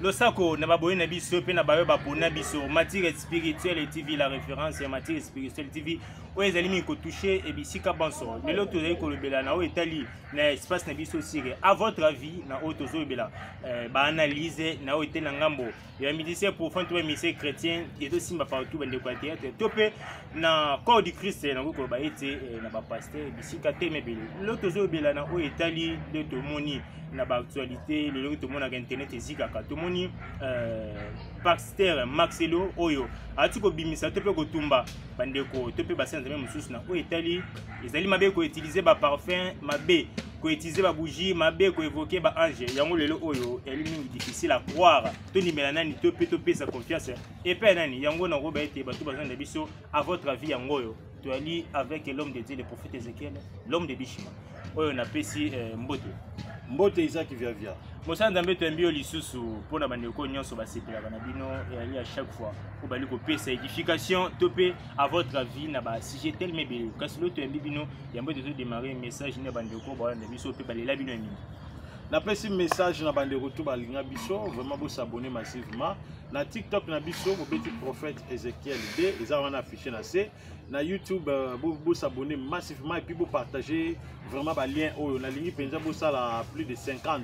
Losako na baboye na biso pe na bayo bapona biso matière spirituelle TV la référence ya matière spirituelle TV oyo ezali mingi kotouche ebisika banso lelo tozali kolobela na oyo etali na espace na biso sire à votre avis na oyo tozolobela baanalyse na oyo etali na ngambo ya musicien profond to musicien chrétien ezosimba partout bandeko ya théâtre to mpe na corps du Christ nango koloba ete na bapaster bisika te mebele lelo tozolobela na oyo etali nde tomoni na baactualité lelo tomonaka internet ezikaka tomoni pasteur Maxelo oyo ati kobimisa to mpe kotumba bandeko to mpe basena nzambe mosusu na oyo etali ezali mabe koutilize baparfum mabe koutilize babougie mabe koévoke baange yango lelo oyo eli mingi difficile à croire tondimela nani to mpe topesa confiance epe nani yango nakoba ete bato bazana na biso à votre avis yango oyo toali avec l'homme de Dieu le prophète Ézéchiel l'homme de Bishima oyo napesi mbote mbote Isaac Viavia Mosala Nzambe to mbio lisusu pona bandeko nyonso basepelaka na bino et à chaque fois ko bali ko pesa édification topé à votre avis na ba sujet tel mebele kasi lo to mbi bino yambo de démarrer message na bandeko ba na biso pe balela bino mingi na pesi message na bandeko to balinga biso vraiment bo s'abonner massivement na TikTok na biso bo petit prophète Ézéchiel D eza wana affiché na C na YouTube bo s'abonner massivement et puis bo partager vraiment ba lien oyo na lingi penza bo sala plus de 50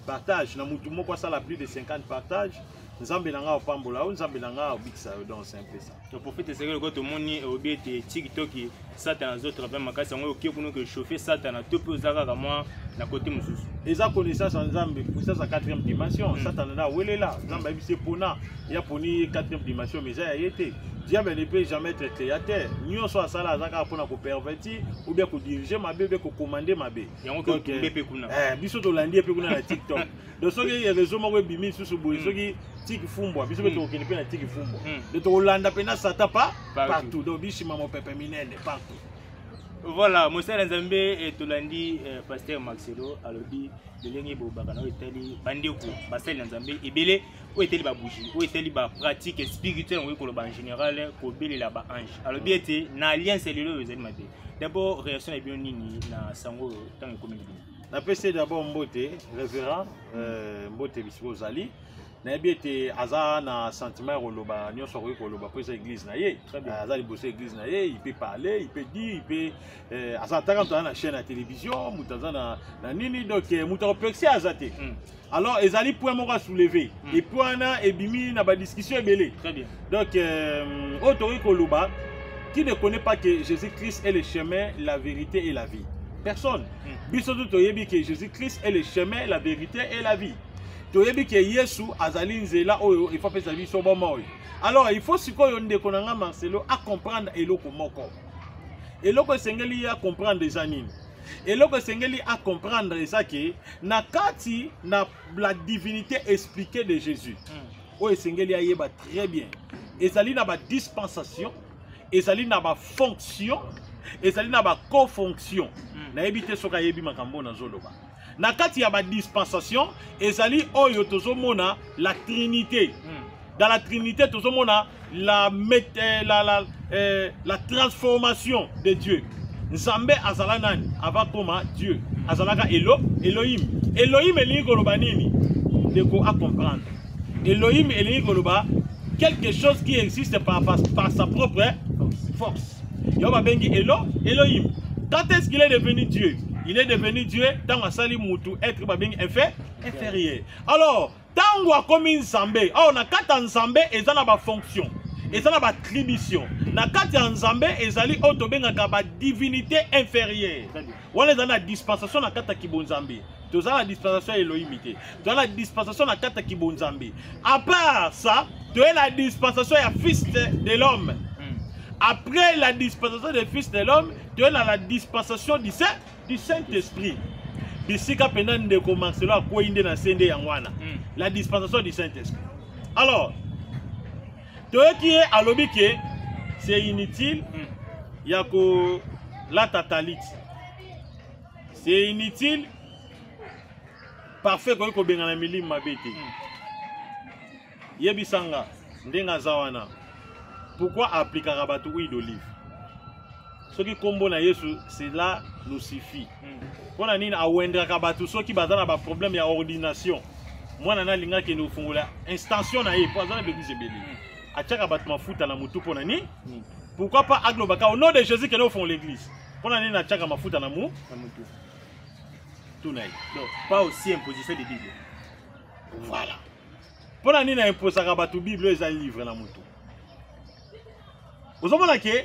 partage na mutu moko sala plus de 50 partage nzambe nanga opambola o nzambe nanga obikisa donc c'est un peu ça le prophète Ézéchiel ko to moni obiete TikTok Satan les autres vraiment makasi ngo okie kuno que chauffer Satan na tope ozaka ka moi na côté mususu eza connaissance nzambe puissance à 4e dimension Satan na welela nzambe bise pona ya poni 4e dimension mais ya yete diable ne peut jamais être créateur nyonso asala azaka pona ko pervertir ou bien ko diriger mabe be ko commander mabe yango ko tumbe kuna biso to landi pe kuna na TikTok donc soki réseau moko bimi susu boy soki tiki fumbwa biso beto okene pe na tiki fumbwa de to landa pe na sata pa partout donc bishima mo pepe minene partout. Voilà, Mosala Nzambe et Tolandi pasteur Maxelo alobi belengi bobaka na etali bandeko basali Nzambe ebele o etali ba bougie o etali ba pratique spirituelle ngo koloba en général ko belela ba ange alobi ete na alliance lelo ezali mabe d'abord réaction na bio nini na sango tango komeli na pese d'abord mbote révérend mbote bisiko zali na biete aza na sentiment roloba nyonso ko koloba pour cette église na ye aza liboso église na ye il peut parler il peut dire il peut aza tant na chaîne à télévision mutaza na nini donc mutopexi azate alors ezali point moko soulever et point na ebimi na ba discussion ebele très bien donc autori koloba qui ne connaît pas que Jésus-Christ est le chemin la vérité et la vie personne biso tout oyebi que Jésus-Christ est le chemin la vérité et la vie. Il faut faire biso bon. Alors il faut sikoyo ndeko nanga Marcelo à comprendre eloko moko. Eloko sengeli à comprendre des anines. Eloko sengeli à comprendre ça que na kati na la divinité expliquée de Jésus. O sengeli ayeba très bien. Ezali na ba dispensation, ezali na ba fonction, ezali na ba co-fonction. Na ebité soka yebi makambo na zoloba. Na kati ya ba dispensation ezali oyo tozomona la trinité dans la trinité tozomona la transformation de Dieu nzambe azala nani ava koma Dieu azalaka Elohim elingi koloba nini ndeko à comprendre Elohim elingi koloba quelque chose qui existe par sa propre force yo babengi Elohim. Quand est-ce qu'il est devenu Dieu? Il est devenu Dieu dans Asali Moutou, être inférieur. Alors, tant comme une Nzambé, on a quatre Nzambé et ça n'a pas fonction. Et ça n'a pas attribution. Na quatre Nzambé et zali autobenga ba divinité inférieure. On est dans la dispensation na quatre Kibonzambé. Tous la dispensation Elohimité. Tous la dispensation na quatre Kibonzambé. À part ça, tu as la dispensation ya fils de l'homme. Après la dispensation des fils de l'homme, tu as la dispensation du Saint-Esprit. D'ici qu'à peine de commencer là, la dispensation du Saint-Esprit. Alors, tu as qui est à l'objet que c'est inutile, il y a que la tatalite. C'est inutile, parfait comme il y a un million de bêtises. Yebisanga, ndenga zawana. Pourquoi appliquer à rabattre huile d'olive? Ce qui combo na Yesu, cela nous suffit. Pour la nina awendra rabattu, ceux qui bazana ba problème ya ordination. mwana na linga ke no fungola extension na ye pour azana l'église belé atiaka bato mafuta na mutu pona ni pourquoi pas aglobaka au nom de Jésus que nous font l'église pona ni na tiaka mafuta na mutu tout naï donc pas aussi imposition de Bible voilà pona ni na imposaka bato Bible eza livre na mutu vous avez que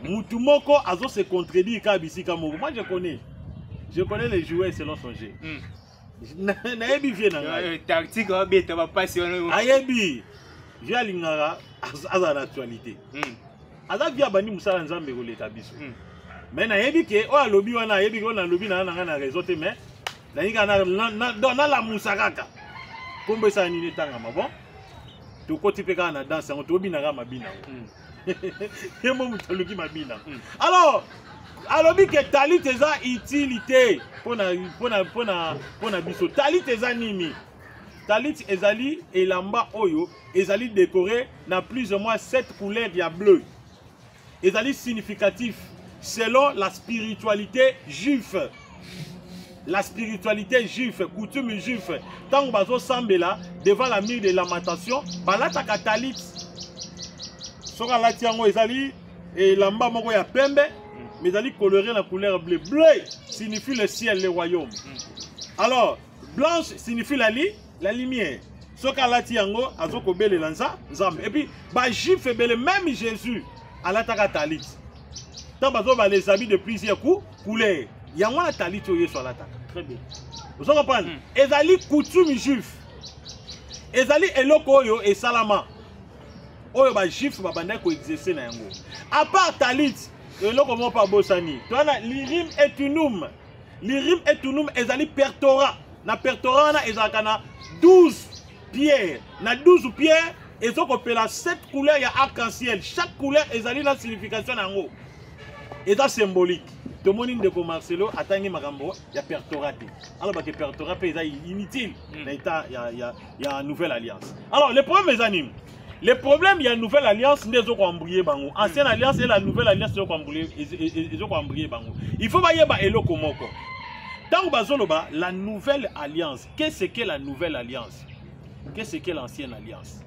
mutu moko azo se contredire ka bisika moko moi je connais les joueurs selon son jeu nayebi vie na ngai tactique obeta ba passion ayebi vie alingara aza na actualité aza via bani musala nzambe koleka biso mais nayebi ke o alobi wana ayebi ko na lobi na nga na réseau te mais nalinga na la musakaka kombe sa nini tangama bon to koti peka na danse on to bina ga mabina yemo mutaluki mabina alors alobi ke talit eza utilité pona biso talit eza nini talit ezali elamba oyo ezali décoré na plus ou moins 7 couleurs ya bleu ezali significatif selon la spiritualité juive. La spiritualité juive, coutume juive. Tant que bazo sambela devant la mire de lamentation, balata katalit. Soka la tiango ezali et lamba moko ya pembe, mais ezali coloré la couleur bleue. Bleu signifie le ciel, le royaume. Alors, blanche signifie la lumière. Soka la tiango azoko bele lanza nzambe. Et puis ba juif bele même Jésus alata katalit. Tant bazo ba les habits de plusieurs couleurs. Yango la talit oyo sur la table. Très bien. Vous comprenez? Ezali coutume juif. Ezali eloko oyo et salama. Oyo ba juif ba banda ko exercer na yango. À part talit, eloko mo pa bosani. Toana lirim etunum. Lirim etunum ezali pertora. Na pertora na ezaka na 12 pierres. Na 12 pierres ezoko pela 7 couleurs ya arc-en-ciel. Chaque couleur ezali na signification nango. Eza symbolique. Tout le monde de Marcelo atteint makambo ya pertorate. Alors que pertorate est inutile. Il y a une nouvelle alliance. Alors le problème mes amis, le problème il y a une nouvelle alliance des autres embrouillés bango. Ancienne alliance et la nouvelle alliance des autres embrouillés bango. Il faut bailler ba eloko moko. Tant bazoloba la nouvelle alliance. Qu'est-ce que la nouvelle alliance? Qu'est-ce que l'ancienne alliance?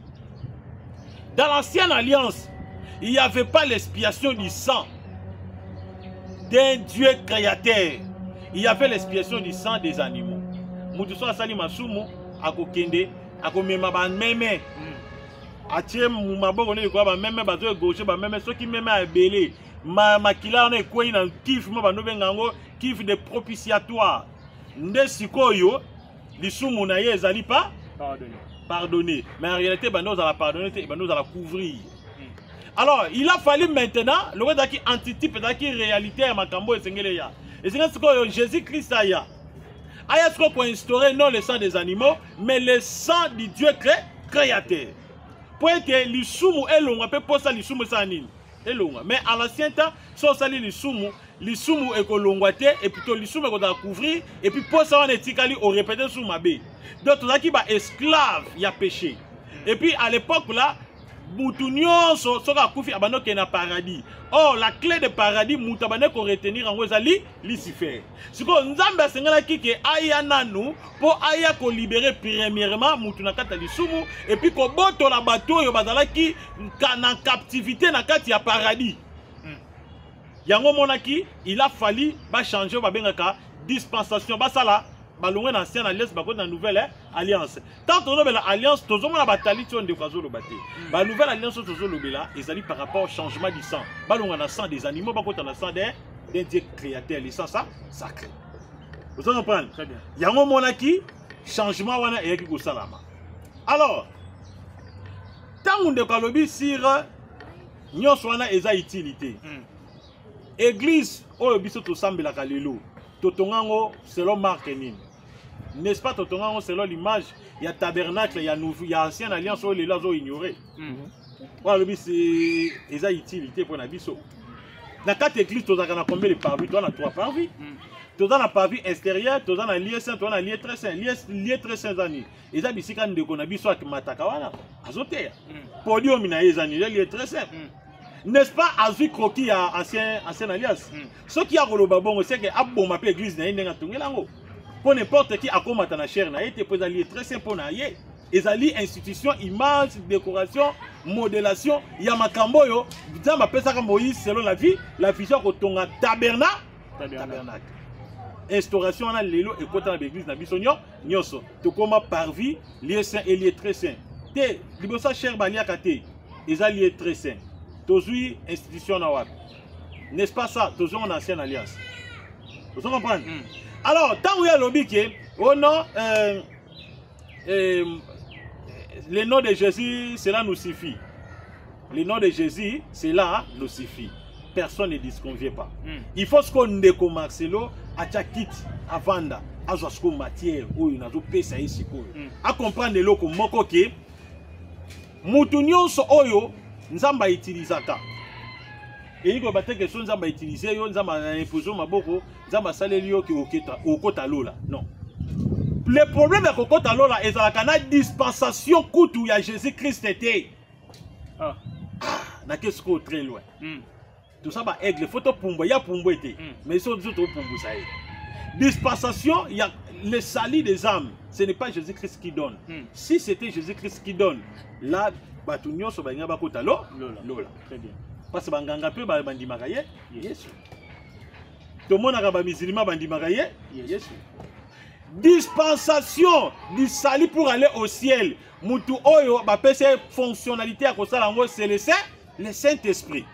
Dans l'ancienne alliance, il n'y avait pas l'expiation du sang d'un Dieu créateur. Il y avait l'expiation du sang des animaux. Moutousso asali masumu akokende akomema ba meme. Atie maboko ne ko ba meme bazo gauche ba meme soki meme a belé. Makila on ko ina kif mo ba no bengango kif de propitiatoire. Nde sikoyo lisumu na ye ezali pas pardonner. Mais en réalité ba nous allons pardonner et ba nous allons couvrir. Alors, il a fallu maintenant, le roi qui antitype, qui réalité à Makambo et Sengeleya. Et c'est ce que Jésus-Christ a. Aya ce qu'on instaurer non le sang des animaux, mais le sang du Dieu créateur. Pour que l'isumu est long, on peut pas ça l'isumu sanine. Et long. Mais à l'ancien temps, si on salit l'isumu est colonguaté et plutôt l'isumu est qu'on couvrir et puis pour ça on est ticali au répété sous ma baie. Donc tout ça qui va esclave, il y a péché. Et puis à l'époque là, Moutounion soka kufi abano ke na paradis. Oh la clé de paradis moutabane ko retenir en wezali Lucifer. Siko nzambe sengala kike aya nanu po aya ko libérer premièrement moutuna kata lisumu et puis ko boto la bateau yo bazala ki na captivité na kati ya paradis. Yango monaki il a fallu ba changer ba bengaka dispensation ba sala balongwe na ancienne alliance bako na nouvelle alliance. Tant on a l'alliance tozo mona batali ton de kwazo lo baté. Ba nouvelle alliance tozo lo bela ezali par rapport au changement du sang. Balongwa na sang des animaux bako na sang d'un Dieu créateur, le sang ça sacré. Vous comprenez? Très bien. Yango monaki changement wana eyaki ko salama. Alors tant on de kalobi sur nyonso wana eza utilité. Église oyo biso to sambela kalelo. Totongango selon Marc Nini. N'est-ce pas Totongango selon l'image, il y a tabernacle, il y a ancienne alliance où les là ont ignoré. Voilà, le but c'est les utilité pour nabiso. Dans 4 églises, tu as combien de parvis? Tu as 3 parvis. Tu as un parvis extérieur, tu as un lieu saint, tu as un lieu très saint. Lieu très saint zani. Et ça bisi kan de konabiso ak matakawana. Azote. Podium ina ezani, lieu très saint. N'est-ce pas Azui Kroki à ancienne alliance? Ce qui a rolobabongo c'est que abon m'appelle église na indenga tungelango. pour n'importe qui à combattre na chair na été pour lié très simple pour na yé ezali institution image décoration modélation ya makambo yo nzamba pesa ka Moïse selon la vision ko tonga tabernacle instauration na lelo et kota na l'église na biso nyonso to koma parvis lieu saint et lieu très saint te libosa cher baliaka te ezali lieu très saint tozui institution na wapi n'est-ce pas ça tozui en ancienne alliance vous comprenez alors tant où il y a lobby qui oh non le nom de Jésus cela nous suffit le nom de Jésus cela nous suffit personne ne disconvient pas il faut ce qu'on ndeko Marcelo acha kit avanda azwa ce matière oyo nazo pesa ici ko a comprendre loko moko ke mutu nyonso oyo nzamba utilisaka et il va que son nzamba utiliser yo nzamba imposer maboko nzamba saleli yo ki okota lola non le problème est kokota lola ezalaka na dispensation kutu ya Jésus-Christ était na qu'est-ce qu'on très loin tout ça ba aigle photo pumbo ya pumbo était mais ils sont autres pumbo ça est dispensation il y a le salut des âmes ce n'est pas Jésus-Christ qui donne si c'était Jésus-Christ qui donne là batunyo so ba ngaba kota lola très bien parce que banganga pe bandimaka ye Yesu tomonaka ba musulman bandimaka ye Yesu dispensation du salut pour aller au ciel mutu oyo ba pese fonctionnalité à kosala ngo c'est le Saint-Esprit.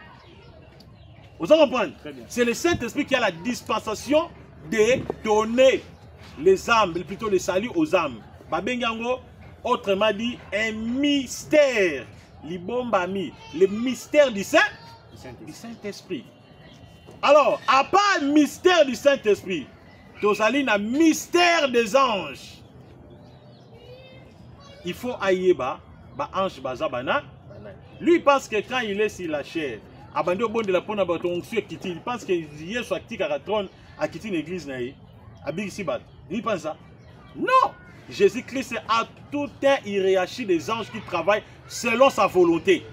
Vous comprenez? C'est le Saint-Esprit qui a la dispensation de donner les âmes, plutôt le salut aux âmes. Babengango, autrement dit, un mystère. Libombami, le mystère du Saint-Esprit. Alors, à part le mystère du Saint-Esprit, tozali na mystère des anges. Il faut aïeba, ba ange bazabana. Lui pense que quand il est sur la chair, abandé au bon de la pona baton il pense que hier soit actif à trône à quitter l'église naïe. Abig sibat. Il pense ça? Non. Jésus-Christ a tout un hiérarchie des anges qui travaillent selon sa volonté.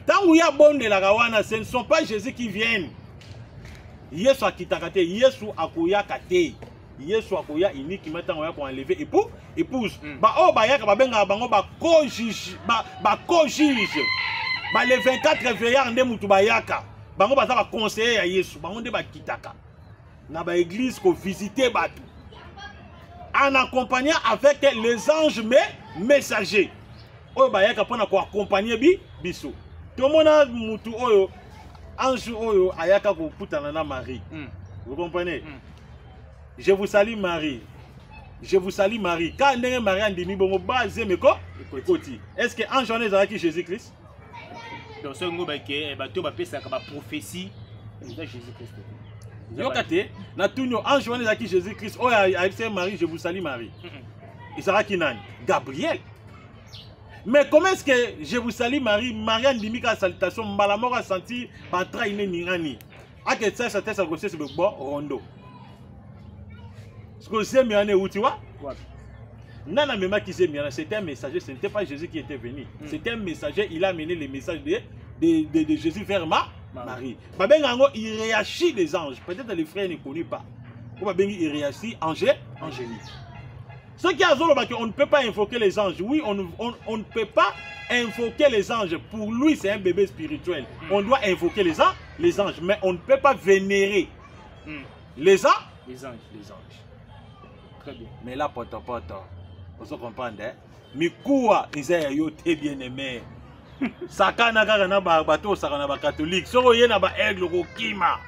Tant où il y a bon de la rawana, ce ne sont pas Jésus qui viennent. Yesu akitakate, Yesu akoya kate. Yesu akoya ini qui maintenant on va enlever épouse. Ba o ba yaka ba benga bango ba co-juge, ba co-juge. Ba les 24 veillards nde mutu ba yaka. Bango ba za ba conseiller ya Yesu, bango nde ba kitaka. Na ba église ko visiter ba en accompagnant avec les anges messagers. Oyo ba yaka pona ko accompagner biso. To mona mutu oyo ange oyo ayaka ko putana na Marie. Vous comprenez? Je vous salue Marie. Je vous salue Marie. Quand ndenge Marie andimi bongo base meko ekoti. Est-ce que ange on est avec Jésus-Christ? Donc ce ngo ba ke bato ba pesa ka ba prophétie de Jésus-Christ. Yokate na tunyo ange on est avec Jésus-Christ. Oh ya Marie, je vous salue Marie. Il sera qui nani? Gabriel. Mais comment est-ce que je vous salue Marie, Marianne Dimika salutation, Malamor a senti patra ine ningani. A que ça ça teste à c'est bon rondo. Ce que c'est miané où tu vois? Nana Mema qui s'est miané, c'était un messager, ce n'était pas Jésus qui était venu. C'était un messager, il a amené les messages de Jésus vers Marie. Babengango il réagit des anges. Peut-être les frères ne connaissent pas. Comment il réagit angélique. Ce qui a on ne peut pas invoquer les anges. Oui, on ne peut pas invoquer les anges. Pour lui, c'est un bébé spirituel. On doit invoquer les anges, mais on ne peut pas vénérer les anges. Très bien. Mais là, poto, vous comprenez, hein? Mikoua, ils sont yoté bien aimé. Sakana na ba bato sakana ba catholique. Soko ye na ba aigle ko kima.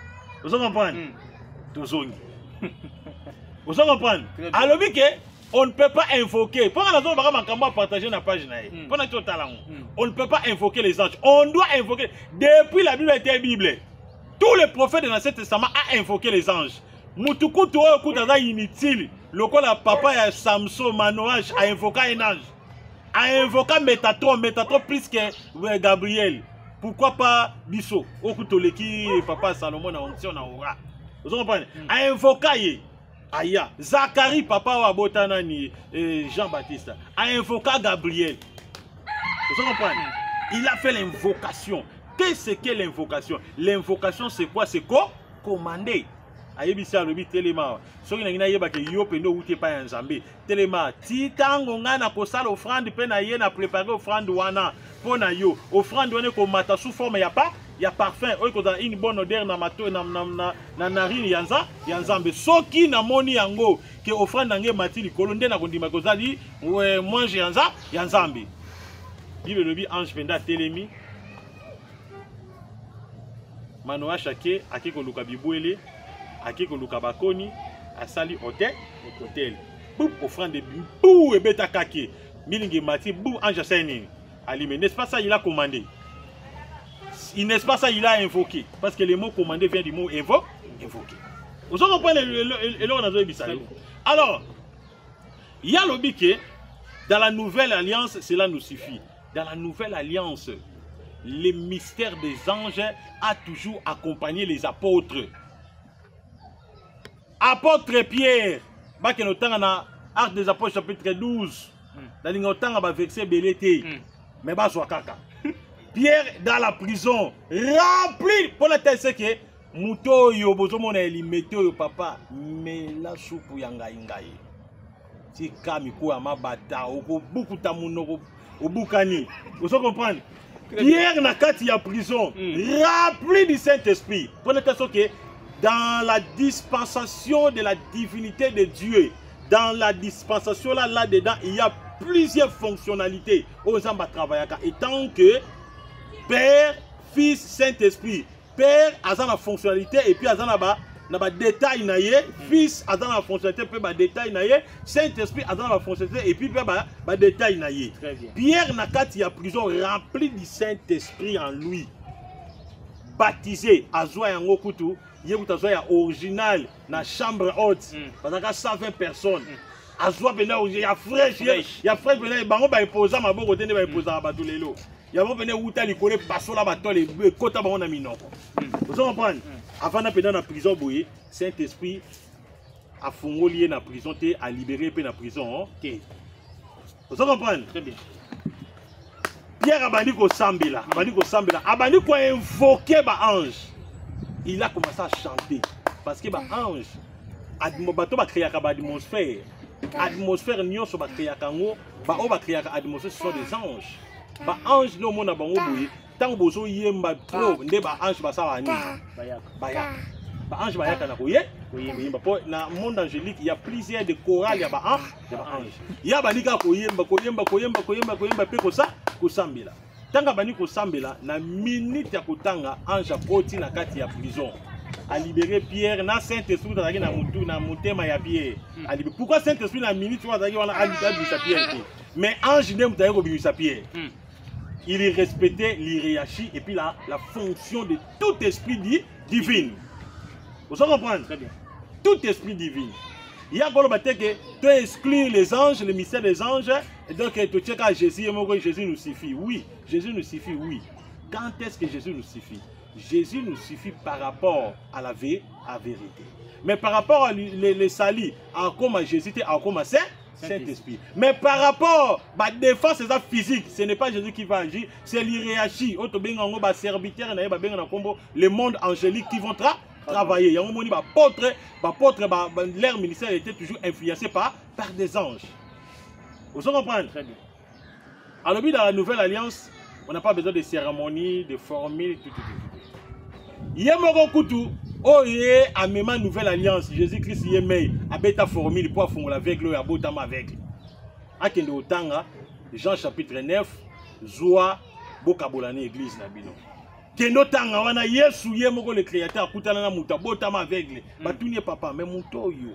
Vous comprenez? Tozongi. Vous comprenez? Alors on ne peut pas invoquer. Pendant la zone, on va partager la page. On ne peut pas invoquer les anges. On doit invoquer. Depuis la Bible était Bible. Tous les prophètes de l'Ancien Testament ont invoqué les anges. Mutuku Toa Kutaza inutile. Le papa ya Samson Manoach a invoqué un ange. A invoqué Métatron plus que Gabriel. Pourquoi pas Bisso? Okutoleki papa Salomon a onction na ora. Vous comprenez? A invoqué Aya, Zacharie, papa wa botanani Jean-Baptiste, a invoqué Gabriel. Vous comprenez? Il a fait l'invocation. Qu'est-ce que l'invocation? L'invocation, c'est quoi? C'est quoi? Commander. ayebisi alobi telema soki na ngina yeba ke yo pendo uti pa ya nzambe telema ti tango ngana ko sala offrande pe na ye na préparer offrande wana pona yo offrande wana ko mata sous forme ya parfum oyo ko une bonne odeur na mato na narine ya nzambe soki na moni yango ke offrande nge mati likolo nde na kondima ko zali mange ya nzambe Bible lobi ange penda telemi Manoa Shake akiko luka bibwele akiko luka bakoni asali hotel boum offrande bou et beta kake milingi mati bou ange seni alime n'est-ce pas ça il a commandé n'est-ce pas ça il a invoqué parce que le mot commandé vient du mot invoqué vous comprenez alors il y a le biquet dans la nouvelle alliance cela nous suffit dans la nouvelle alliance le mystère des anges a toujours accompagné les apôtres. Apôtre Pierre, dans Actes des Apôtres chapitre 12, dans le verset Bélété, mais Pierre dans la prison, rempli pour la tête, c'est que Mouto yo bozomo na elimete yo papa, mais la soupe yanga ingaye. Si kamiko amabata, oko buku tamuno, obukani. Vous comprenez? Pierre na kati ya prison, rempli du Saint-Esprit. Prenez attention que dans la dispensation de la divinité de Dieu, dans la dispensation là-dedans, il y a plusieurs fonctionnalités. Aux gens travailler et tant que Père, Fils, Saint-Esprit, Père a la fonctionnalité et puis a na détail naie, Fils a la fonctionnalité puis ba détail naie, Saint-Esprit a la fonctionnalité et puis ba détail naie. Pierre na kati ya prison rempli du Saint-Esprit en lui. Baptisé azwa yango kutu, yekuta azwa ya original na chambre haute. Parce que 120 personnes. Azwa bena ya fraîche, ya fraîche bena bango ba imposa maboko tende ba imposa ba tulelo. Ya bo bena uta likole pasola ba tole kota bango na minoko. Vous comprenez? Avant de dans la prison, Saint-Esprit a fongoli dans la prison, a libéré dans la prison. Vous comprenez? Très bien. Pierre a banni ko sambela, a banni ko invoquer ba ange. Il a commencé à chanter parce que ba ange bato ba créer ka ba atmosphère. Atmosphère nyonso ba créer kango, ba o ba créer ka atmosphère ce sont des anges. Ba ange no mona bango boye. Tant que yemba trop nde ba ange ba sala ni ba ange ba yaka na koye yemba po na monde angélique il y a plusieurs de chorales ya ba ange ya ba nika koyemba pe ko sa ko sambela tanga bani ko sambela na minute ya kotanga ange apoti na kati ya prison a libéré Pierre na Saint-Esprit tazaki na mutu na motema ya Pierre a libéré pourquoi Saint-Esprit na minute tazaki wana a libéré Pierre mais ange ne mutaye ko bimisa Pierre. Il respectait l'hiérarchie et puis la fonction de tout esprit divin. Vous comprenez? Très bien. Tout esprit divin. Il y a que tu exclus les anges, le mystère des anges, et donc tu checkes à Jésus et Jésus nous suffit. Oui, Jésus nous suffit, oui. Quand est-ce que Jésus nous suffit? Jésus nous suffit par rapport à la vérité. Mais par rapport à les salis, à comment Jésus était, à comment c'est Saint-Esprit. Mais par rapport à la défense physique, ce n'est pas Jésus qui va agir, c'est l'hiérarchie. Le monde angélique qui vont travailler. Leur ministère était toujours influencé par des anges. Vous comprenez? Très bien. Alors, dans la nouvelle alliance, on n'a pas besoin de cérémonies, de formules, tout. Il y a Oye, à même nouvelle alliance, Jésus-Christ y est meilleur. A bêta formule pour faire l'aveugle et à botama aveugle. A kende otanga, Jean chapitre 9, Zoa, Bokabolane église na bino. Kendo tanga wana Yesu ye moko le créateur akutana na muta botama aveugle. Batuni papa mais muto yo.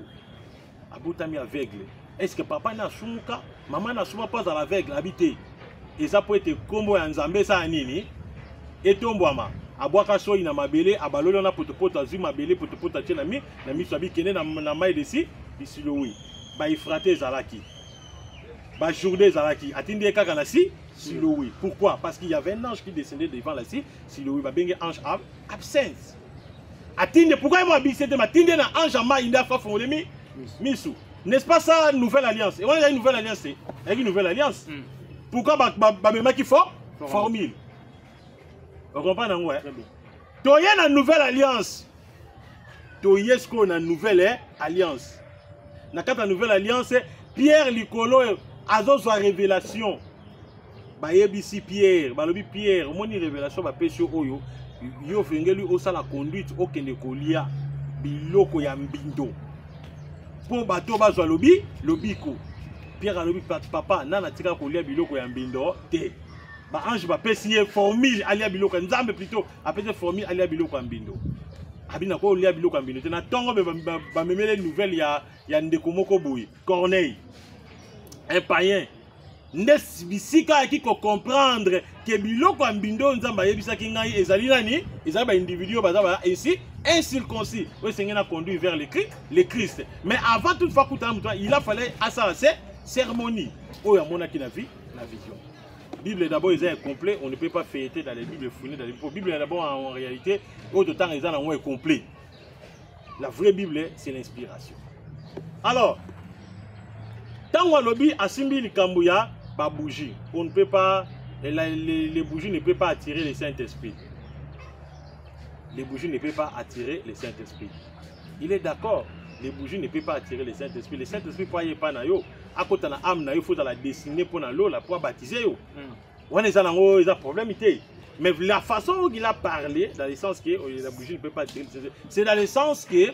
Abotami aveugle. Est-ce que papa na sumuka, maman na suma pas à l'aveugle habité. Et ça peut être combo ya Nzambe sa nini? Et tombwama. Abwaka so ina mabele abalolo na potopoto azu mabele potopoto tena mi na miso abi kene na mai desi bisilowi ba ifrate zalaki ba journée zalaki atindi kaka na si silowi. Pourquoi? Parce qu'il y avait un ange qui descendait devant la si silowi ba bengi ange absence atindi. Pourquoi il m'a absente ma tindi na ange ma inda fa fongole mi misu. N'est-ce pas ça nouvelle alliance? Et on a une nouvelle alliance, c'est une nouvelle alliance. Pourquoi ba mema qui faut formule. Vous comprenez? Ouais. Tu as une nouvelle alliance. toyesko na nouvelle alliance. Na kata nouvelle alliance, Pierre Likolo azozwa révélation. Bayebisi Pierre, balobi Pierre, moni révélation ba pesho oyo, yo fengeli osala conduite okende kolia biloko ya mbindo. Po bato bazwa lobiko. Pierre alobi papa nana tika kolia biloko ya mbindo te. Ba ange ba pesiye formule alia biloko nzambe plutôt apese formule alia biloko ya mbindo. Abina ko lia biloko ya mbindo te na tongo ba memele nouvelle ya ndeko moko boyi Corneille. Un païen. Ndes bisika qui comprendre que biloko ambindo nzamba yebisaki ngai ezali nani ezali ba individu bazaba ainsi incirconcis oui sengena conduit vers le Christ mais avant toute fois il a fallu à ça c'est cérémonie oh ya mona ki na vie la vision Bible d'abord est complet on ne peut pas feuilleter dans les Bibles fournies dans les Bible d'abord en réalité autre temps ils en ont complet la vraie Bible c'est l'inspiration alors tango lobi asimbi likambuya ba bougie. On ne peut pas, les bougies ne peuvent pas attirer le Saint-Esprit. Les bougies ne peuvent pas attirer le Saint-Esprit. Il est d'accord, les bougies ne peuvent pas attirer le Saint-Esprit. Le Saint-Esprit pour y pas na yo, à côté na âme na yo, faut la dessiner pour na l'eau, la pour baptiser yo. On est dans un ils a problème mais la façon où il a parlé, dans le sens que la bougie ne peut pas attirer le Saint-Esprit, c'est dans le sens que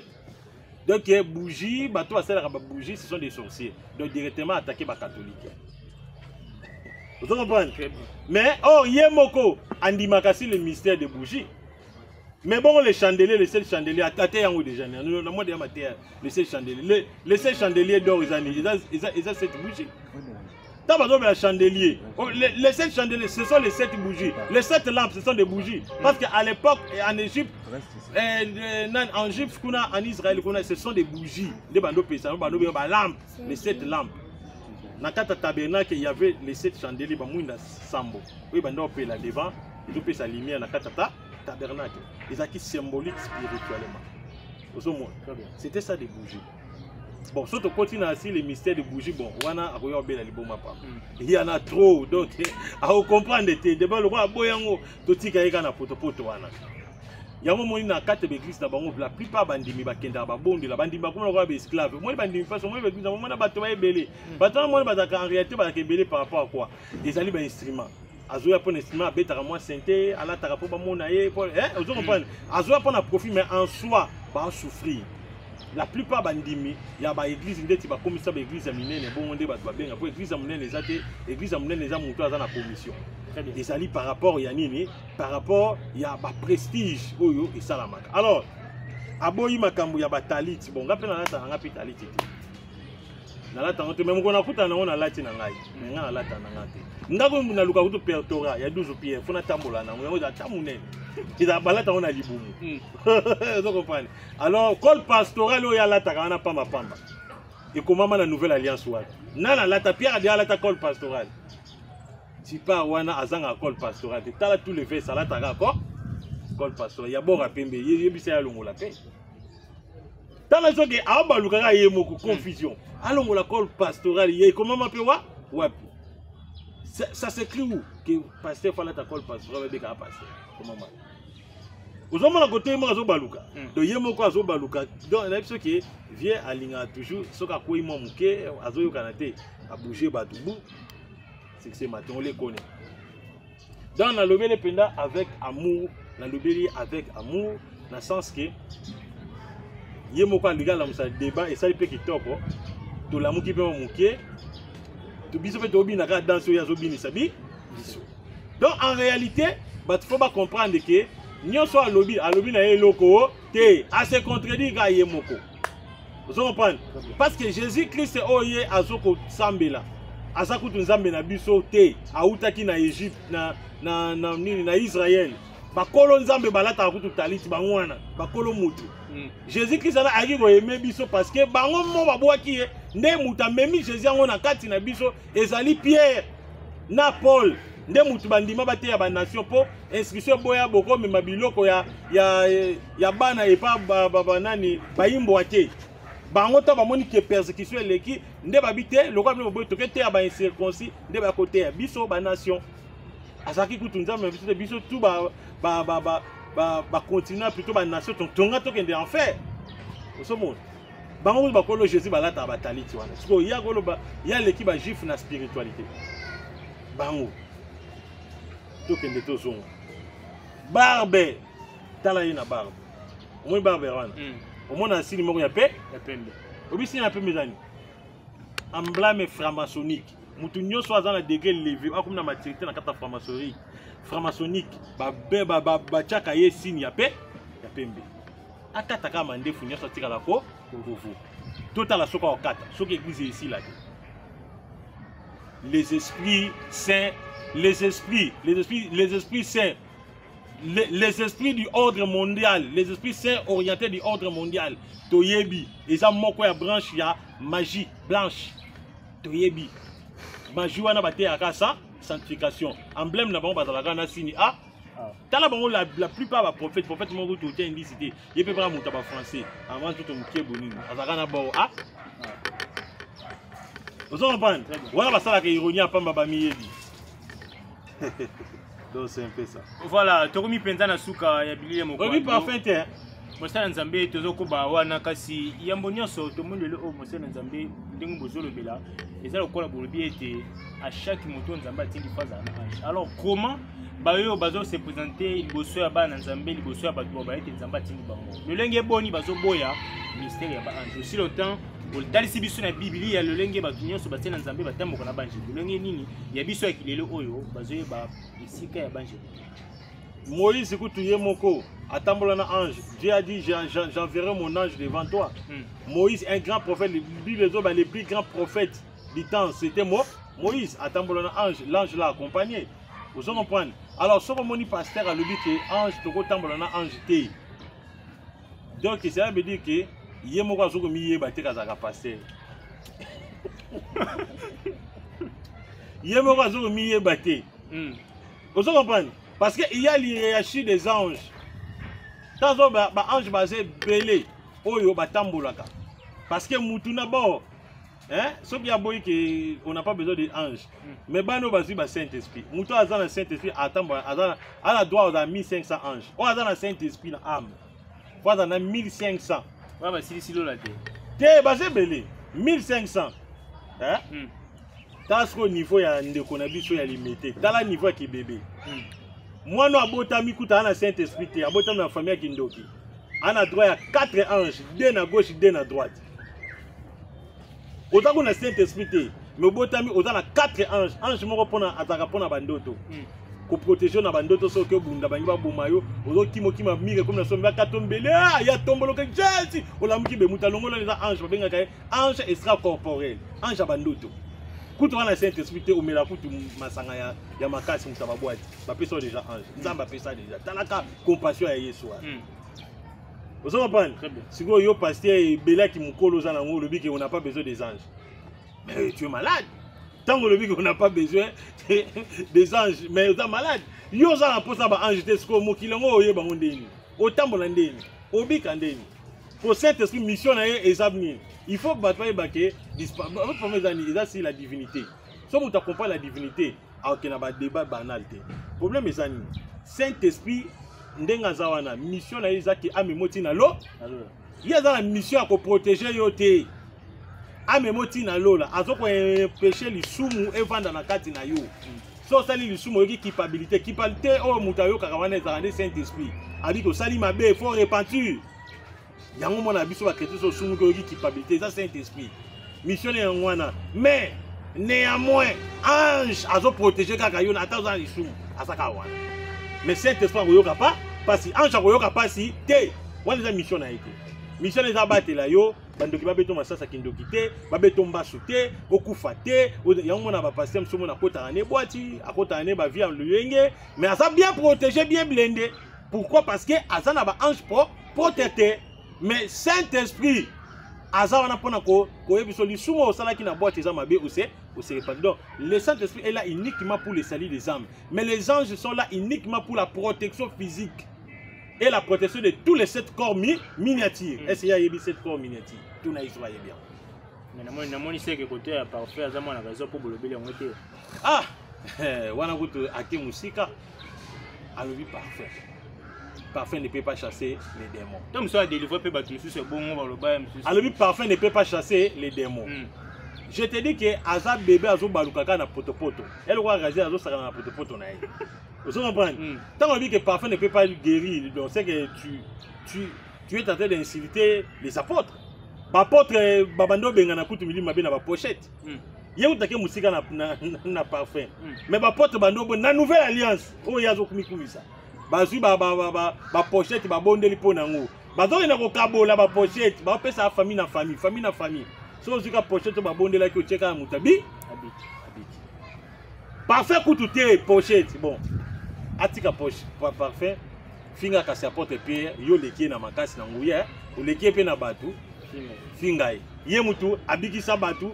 donc bougie, bateau à celle bougie, ce sont des sorciers, donc directement attaquer les catholiques. Vous comprenez? Mais or Yemoko andimakasi le mystère des bougies. Mais bon les chandeliers, les seuls chandeliers à tâter en haut déjà. Le monde est amateur. Les seuls chandeliers, les seuls chandeliers d'or ils ont cette bougie. T'as pas besoin de chandelier. Les 7 chandeliers, ce sont les 7 bougies. Les 7 lampes, ce sont des bougies. Parce qu'à l'époque, en Égypte, en Égypte, en Israël, ce sont des bougies. Des bandeaux paysans, des lampes, les 7 lampes. Dans le tabernacle, il y avait les 7 chandeliers, il sambo. Oui, il y là devant, ils ont fait sa lumière dans le tabernacle. Ils ont qui symbolique spirituellement. C'était ça des bougies. Bon, si on continue ainsi les mystères des bougies, bon, il y en a trop, donc à comprendre des débats, le roi Boyango, tout ce qui est dans la photo. Il y a un moment où 4 églises, la plupart bandimi bakenda babondi la bandima comme le roi esclave. Moi bandimi parce que moi église moment na bato ba ebele. Bato moi bazaka en réalité ba ebele par rapport à quoi? Des ali ba instruments. Azoya pour instrument betara moi santé, ala tara pour ba mona ye pour vous comprenez? Azoya pour na profit mais en soi ba souffrir. La plupart bandimi ya ba église ndeti ba commission ba église minene bon ndé ba benga pour église minene ezate église minene eza mutu aza na commission. Des alliés par rapport à Yanini, par rapport à prestige oyo et salamaka. Alors, aboyi makambu ya batalit, bon, ngape na lata nga pitalit. Na lata ngote même ko na kuta na ona lati na ngai. Nga na lata na ngate. Ndako na luka kuto pertora ya 12 pierre, fona tambola na ngo za tamunene. Ida balata ona libumu. Vous comprenez? Alors, col pastoral oyo ya lata kana pamba. Et comment la nouvelle alliance wa? Na la lata pierre dia lata col pastoral. Si pas wana azanga col pastoral, tu as tous les faits ça là ta col pastoral. Ya bon rapembe, yebisa ya longola pe. Dans la zone que aba lukaka yemoko confusion. Allons la col pastoral, yé comment m'appelle wa? Ouais. Ça s'écrit où que pasteur fallait ta col pastoral de ka passer. Comment ma? Aux hommes à côté moi zo baluka. Donc yemoko azo baluka. Donc la chose qui vient à linga toujours ce ka ko imo muke azo yo kanate a bouger batubu. C'est que c'est matin, on les connaît. Dans la lobby penda avec amour, la lobby avec amour, dans le sens que yemoko aliga la musa débat et ça il peut qui top, tout l'amour qui peut manquer, tout biso fait obi na ka danser ya zobi ni sabi, biso. Donc en réalité, il faut pas comprendre que nyo so à lobby na eloko te à se contredire ka yemoko. Vous comprenez? Parce que Jésus-Christ est oye azoko sambela. Azakutu nzambe na biso te autaki na Égypte na Israël bakolo nzambe balata akutu taliti bangwana bakolo mutu Jésus-Christ ana aki ko aimer biso parce que bango mo babwaki nde muta memi Jésus yango na kati na biso ezali Pierre na Paul nde mutu bandima bate ya ba nation po inscription boya boko mema biloko ya bana et pas nani bayimbo ate bango to bamoni ke persécution eleki nde babite lokwa bino boy toke te ba incirconcis nde ba côté ya biso ba nation azaki kutunza mais biso tout ba continuer plutôt ba nation tonga to kende en fait osomona bango bakolo Jésus balata bataliti wana siko ya koloba ya leki ba juif na spiritualité bango tokende tozonga barbe tala ye na barbe omoni barbe wana omona asili moko ya pembe obisi na pembe zani emblème franc-maçonnique mutu nyonso aza na degré levé akomi na maturité na kata franc-maçonnique batiaka ye signe ya pembe akataka mandefu nyonso atikala ko kovovo totala soki akokata soki église esila te les esprits saints les esprits saints les esprits du ordre mondial, les esprits saints orientés du ordre mondial, toyebi, eza moko ya branche ya magie blanche, toyebi, magie wana bate ya kasa, sanctification, emblème na bango bazalaka na signe a, tala bango la plupart ba prophète moko tout tient indicité, ye pe pas muta ba français, avant tout mukie bonini, azalaka na bango a, vous en comprenez, wana basala ka ironie apamba ba miyebi. Donc c'est un peu ça. Voilà, tokomi penza na suka ya bilile moko. Oui, parfait. Mosala nzambe tozoko ba wana kasi yambo nyonso tomoni lelo o mosala nzambe ndenge bozolo bela ezala kola bolobi ete à chaque moto nzambe atindi phase na ange. Alors comment bayo bazo se présenter liboso ya bana nzambe liboso ya bato ba ete nzambe atindi bango. Lolenge boni bazo boya mystère ya ba ange. Aussi longtemps dalisi biso na Biblia ya lolenge bato nyonso batena nzambe batamboka na bange. Lolenge nini ya biso ya kilelo oyo bazo ba isika ya bange. Moïse écoute moko atambola na ange. Dieu a dit j'enverrai mon ange devant toi. Moïse un grand prophète, les plus grands prophètes du temps, c'était Moïse atambola na ange, l'ange l'a accompagné. Vous comprenez? Alors ce moni pasteur a dit que ange toko tambola na ange te. Donc ça veut dire que yé moko azoko miye baté kazaka pasteur. Yé moko azoko miye baté. Vous comprenez? Parce qu'il y a l'hiérarchie des anges. Tant que les anges basés belé, oyo batambolaka. Parce que mutuna bo, hein, ce qui a beau que on n'a pas besoin d'anges. Mais bano basu ba Saint-Esprit. Muto azan le Saint-Esprit atambola, azan a la droit aux 1500 anges. O azan le Saint-Esprit na âme. Faut azan 1500. Ouais bah si lo la té. Té basé belé 1500. Hein? Tasko niveau ya ndeko na biso ya limité. Tala niveau ya ki bébé. Moi, non, abotami kuta na Saint-Esprit, abotami na famille Kindoki. On a droit à 4 anges, 2 à gauche, 2 à droite. Autant qu'on a Saint-Esprit, mais abotami, on a 4 anges. Ange moko pona ataka pona bandoto. Ko protéger na bandoto so ke bunda bangiba bomayo, ozo kimo kima mire comme na somba katombele, ya tombolo ke Jésus. Olamuki be mutalongo les anges babenga ka ange extracorporel, ange bandoto. Quand on a Saint-Esprit, on met la coupe masanga ya makasi mutaba boîte. Ba pesa déjà ange. Nzamba pesa déjà. Talaka compassion ya Yesu. Vous comprenez? Si vous yo pasteur bela ki mukolo za na ngo lobi que on n'a pas besoin des anges. Mais tu es malade. Tant que lobi qu'on n'a pas besoin des anges, mais tu es malade. Yo za na posa ba ange te sko mokilongo oye bango ndeni. Otambola ndeni. Obika ndeni. Pour Saint-Esprit mission na ye ezabni. Il faut que bataille baké disparaisse. Votre premier année, c'est la divinité. Si vous accompagnez la divinité, il y a un débat banal. Le problème est que Saint-Esprit, ndenga zawana mission na ezaki amemoti na lo. Il y a une mission à protéger yote. Amemoti na lo la. Azoko empêcher les sumu et vendre na kati na yo. So sali les sumu yoki culpabilité. Culpabilité o mutayo kakawana ezakane Saint-Esprit. Abi ko sali mabe, il faut repentir. Yango mona biso ba chrétien so sumu ko culpabilité, ça Saint-Esprit. Mission est ngwana. Mais néanmoins, ange azo protéger kaka yo na taza les sumu asaka wana. Mais Saint-Esprit ko yoka pas parce que ange ko yoka pas si te. Wana za mission na été. Mission les abatela yo, bandoki ba beto masasa kindoki te, ba beto mbasu te, okufa te, yango mona ba pasteur msomo na kota ane boati, akota ane ba vie en luyenge, mais asa bien protégé, bien blindé. Pourquoi? Parce que asa na ba ange protecteur. Mais Saint-Esprit, Azana Ponako, Koebiso, Sumo au Salaki na boîte, Zamabe, ou c'est donc le Saint-Esprit est là uniquement pour le salut des âmes. Mais les anges sont là uniquement pour la protection physique et la protection de tous les 7 corps miniatures. Est-ce qu'il y a 7 corps miniatures? Tout n'a pas bien. Mais je sais que côté parfait, Azama a raison pour le bébé en été. Ah, Wanagout Ake Musika, à le parfait. parfum ne peut pas chasser les démons. Donc, ça a délivré peu battu c'est bon, on va le bailler. Alors, le parfum ne peut pas chasser les démons. Je te dis que Aza bébé Azo Balukaka na potopoto. Elle va raser Azo Sara na potopoto na. Vous comprenez? Tant qu'on dit que parfum ne peut pas guérir, donc c'est que tu es en train d'insulter les apôtres. Apôtre Babando Bengana Kutu Mili Mabe na pochette. Il y a que musika na parfum. Mais apôtre Bando na nouvelle alliance. Oh yazo kumisa. Bazui ba pochette ba bondeli pona ngo. Bazo na ko kabola ba pochette, ba pesa famille na famille. So zika pochette ba bondela ki ocheka mutabi abiki. Parfait kututé pochette. Bon. Atika parfum finga kasi apôtre Pierre yo leki na makasi na nguya, o leki pe na batu. Fingai ye mutu abikisa batu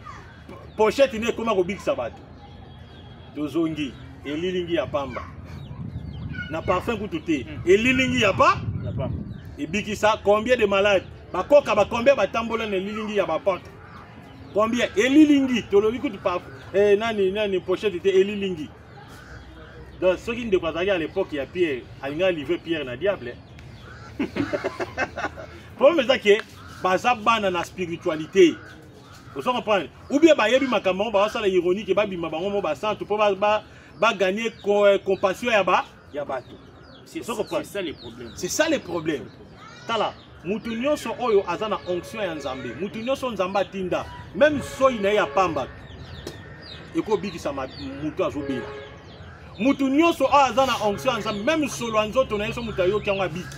pochette ne koma ko bikisa batu tozongi elilingi ya pamba na parfum kututé elilingi ya pa la pamba ebikisa combien de malades bakoka ba combien batambola na elilingi ya baporte combien elilingi tolobi kutu parfum nani pochette était elilingi donc ce qui ne devait pas à l'époque il y a Pierre alinga livré Pierre na diable pour me dire que baza bana na spiritualité. Vous comprenez? Ou bien ba yebi makambo ba sala ironique ba bima bango mo ba santo pour ba gagner compassion ya bato. C'est ça le problème. C'est ça le problème. Tala mutu nyonso oyo azana onction ya Nzambe. Mutu nyonso Nzamba tinda. Même so ina ya pamba. Eko bikisa mutu azobela. Mutu nyonso azana onction ya Nzambe même solo nzoto na yeso mutayo kyangwa biki.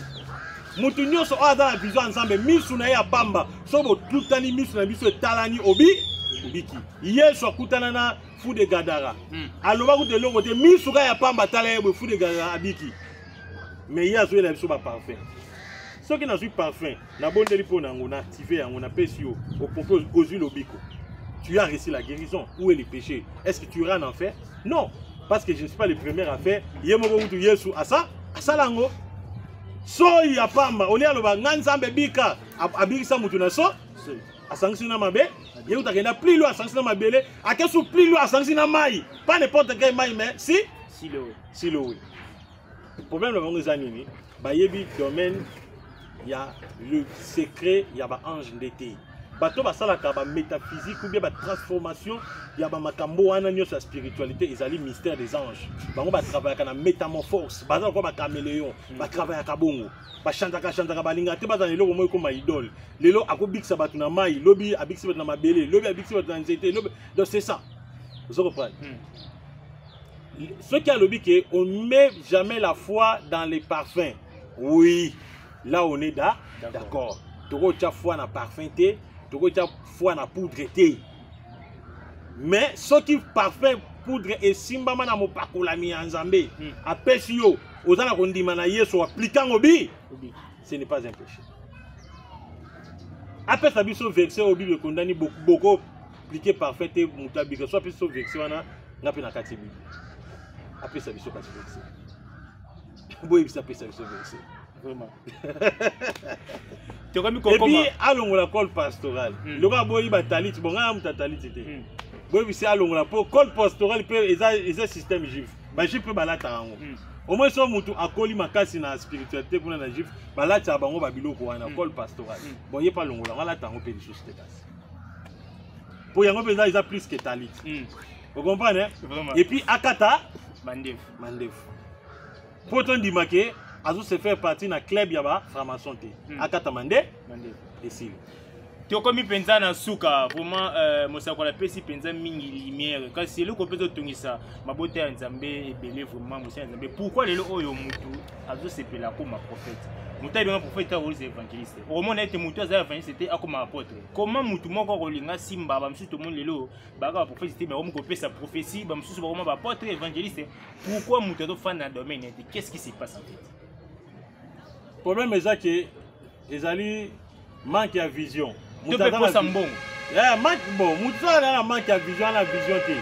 Mutu nyonso aza na vision ensemble misu na ya pamba sobo tutani misu na biso talani obiki yesu akutana na fu de Gadara aloba ku de longo te misu ka ya pamba tala ye fu de Gadara abiki mais ya zo la biso ba parfum soki na zui parfum na bondeli pona ngo na activer yango na pesio au propos ozui lobiko tu as reçu la guérison. Où est le péché? Est-ce que tu iras en enfer? Non, parce que je ne suis pas le premier à faire yemo ko tu yesu asa asalango. So ya pamba oli aloba nganzambe bika abikisa mutu na so asangisi na mabe ye utakenda plus loin asangisi na mabele akesu plus loin asangisi na mai pas n'importe quel mai mais si le problème le bango zanini ba yebi domaine ya le secret ya ba ange ndete bato basalaka ba métaphysique ou bien ba transformation ya ba makambo wana nyoso ya spiritualité ezali mystère des anges bango ba travaillaka na métamorphose baza ko ba caméléon ba travaillaka bongo ba chantaka balinga te baza lelo moyo ko ma idole lelo akobikisa bato na mai lobi abikisa bato na mabele lobi abikisa bato na nzete lobi donc c'est ça vous comprenez. Ce qui a lobby que on ne met jamais la foi dans les parfums. Oui, là on est d'accord. Toko cha foi na parfum te, toko cha foi na poudre te. Mais ce qui parfum poudre et simba mana mo pakola mi Nzambe, apesi yo, ozana kondima na Yesu appliquant obi, ce n'est pas un péché. Après ça biso verset au Bible condamné beaucoup appliquer parfum te mutabi que soit biso verset wana ngapi na kati Bible. Après ça biso kati verset. Boy bisa après ça biso verset. Vraiment. Et puis allons la col pastoral. Le gars boy ba talit bon nga muta talit te. Boy bisa allons la col pastoral pe eza système juif. Ba juif pe balata yango. Au moins so mutu akoli makasi na spiritualité kuna na juif balata bango ba biloko wana col pastoral. Bon yé pas longola ngala tango pe biso te kasi. Pour yango pe eza plus que talit. Vous comprenez? Et puis akata mandef. Pourtant dit maké azo se faire partie na club yaba franc-maçon te. Akata mandef ici. Tokomi penza na suka vraiment mosako la pesi penza mingi lumière quand c'est le ko pezo tungisa mabote ya Nzambe ebele vraiment mosia Nzambe. Pourquoi lelo oyo mutu azo se pela comme prophète? Mutu bien prophète ou les évangélistes. Au moment était mutu za évangéliste c'était comme apôtre. Comment mutu moko rolinga simba ba msusu to monde lelo ba ka prophète c'était mais on ko pesa prophétie ba msusu ba ba apôtre évangéliste. Pourquoi mutu do fan na domaine? Qu'est-ce qui se passe en fait? Problème est ça que ezali manque ya vision. Tu peux pas s'embon. Manque bon, mutu na manque ya vision na vision te.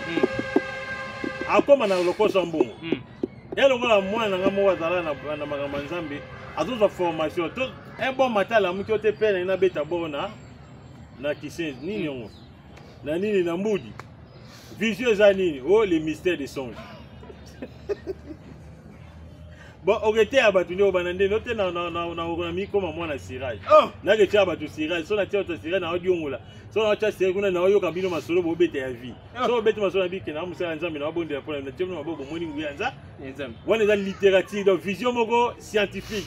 Akoma na loko sambon. Elo ngola mwana nga mo wazala na makambo Nzambe. Azoza formation. Tout un bon matin la mutu te pele na beta bona na kisenzi nini yongo. Na nini na mbudi. Vision za nini? Oh les mystères des songes. bon orete ya bato ndio banande note na mi koma mwana sirage na ke tia bato sirage so na tia bato sirage na odiongola so na tia sirage kuna na oyoka bino masolo bo bete ya vie so bete masolo na bike na musala nzambe na bonde ya pona na tia mabo moni nguya nzambe wana eza littérature donc vision moko scientifique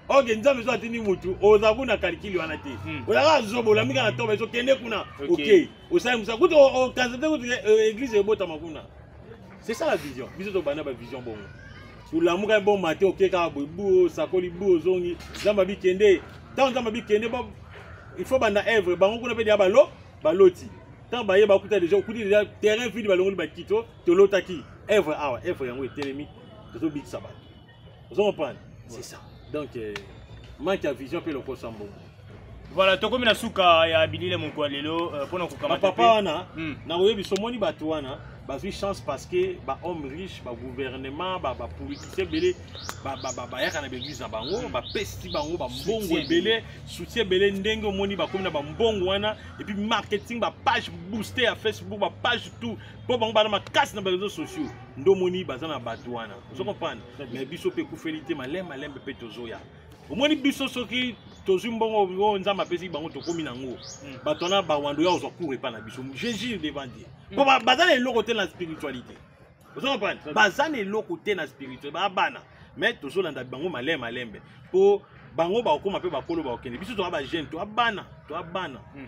ok nzambe so atini mutu oza kuna calcul wana te ozaka zobo la mika na toba so kende kuna ok osala musa kuto o kazete kuto église ebota makuna c'est ça la vision biso to bana ba vision bongo ulamuka bon matin okeka bobu sakoli bu ozongi nzamba bikende tant nzamba bikende ba il faut banda œuvre bango kuna pe dia baloti tant baye bakuta déjà okuti déjà terrain vide balongoli bakito tolotaki œuvre awa œuvre yango etelemi to bit sabat vous comprenez c'est ça donc manque ya vision pe loko sambo voilà tokomi na suka ya bilile monko lelo pona kokamata papa wana na oyebi somoni bato wana bazwi chance parce que ba homme riche ba gouvernement ba politicien belé ba yaka na l'église na bango ba pesti bango ba mbongo belé soutien belé ndenge omoni ba komi na ba mbongo wana et puis marketing ba page booster à Facebook ba page tout po bango ba na makasi na ba réseaux sociaux ndo moni baza na bato wana vous comprenez mais biso pe kufelité malembe pe tozoya omoni biso soki tozwi mbongo nzamba pesi bango tokomi nango bato wana bawando ya ozwa cours epa na biso jésus devant Dieu po baza na eloko te na spiritualité vous comprenez baza na eloko te na spiritualité babana mais tozolanda bango malembe po bango bakoma pe bakolo bakende biso to ba jeune to abana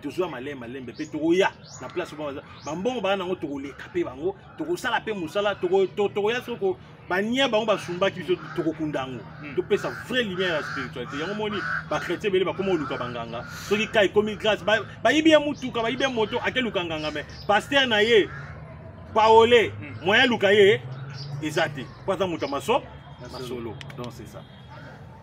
tozwa malembe pe tokoya na place bambongo bana nango tokoleka pe bango tokosala pe musala tokoya soko bania bango basumbaki biso tokokundango topesa vraie lumière ya spiritualité yango moni ba chrétien bele bakoma oluka banganga soki kai komi grâce bayibi ya mutuka bayibi ya moto akeluka nganga mais pasteur na ye paolé moyen luka ye ezate kwaza mutu masolo donc c'est ça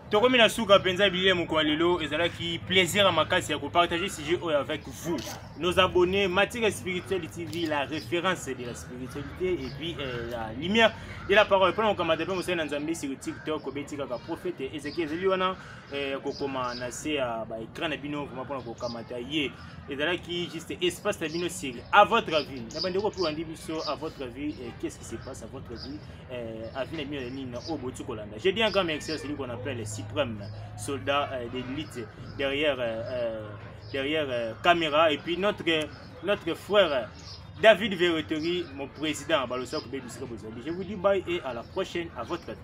tokomi na suka penza bilile moko lelo ezalaki plaisir à makasi ya partager sujet avec vous nos abonnés Matière Spirituelle TV, la référence de la spiritualité et puis la lumière de la parole. Pendant qu'on m'a dit que na Nzambe sur TikTok obetika ka prophète Ezekiel Zeliwana ko koma na se à ba écran na bino comment pendant ko kamata ye ezalaki juste espace na bino sur à votre avis na bande ko pour andi biso à votre avis qu'est-ce qui se passe à votre avis avis na bino ni na obotu kolanda. J'ai dit un grand merci à celui qu'on appelle le suprême soldat d'élite derrière caméra et puis notre frère David Verreterie, mon président. Je vous dis bye et à la prochaine à votre avis.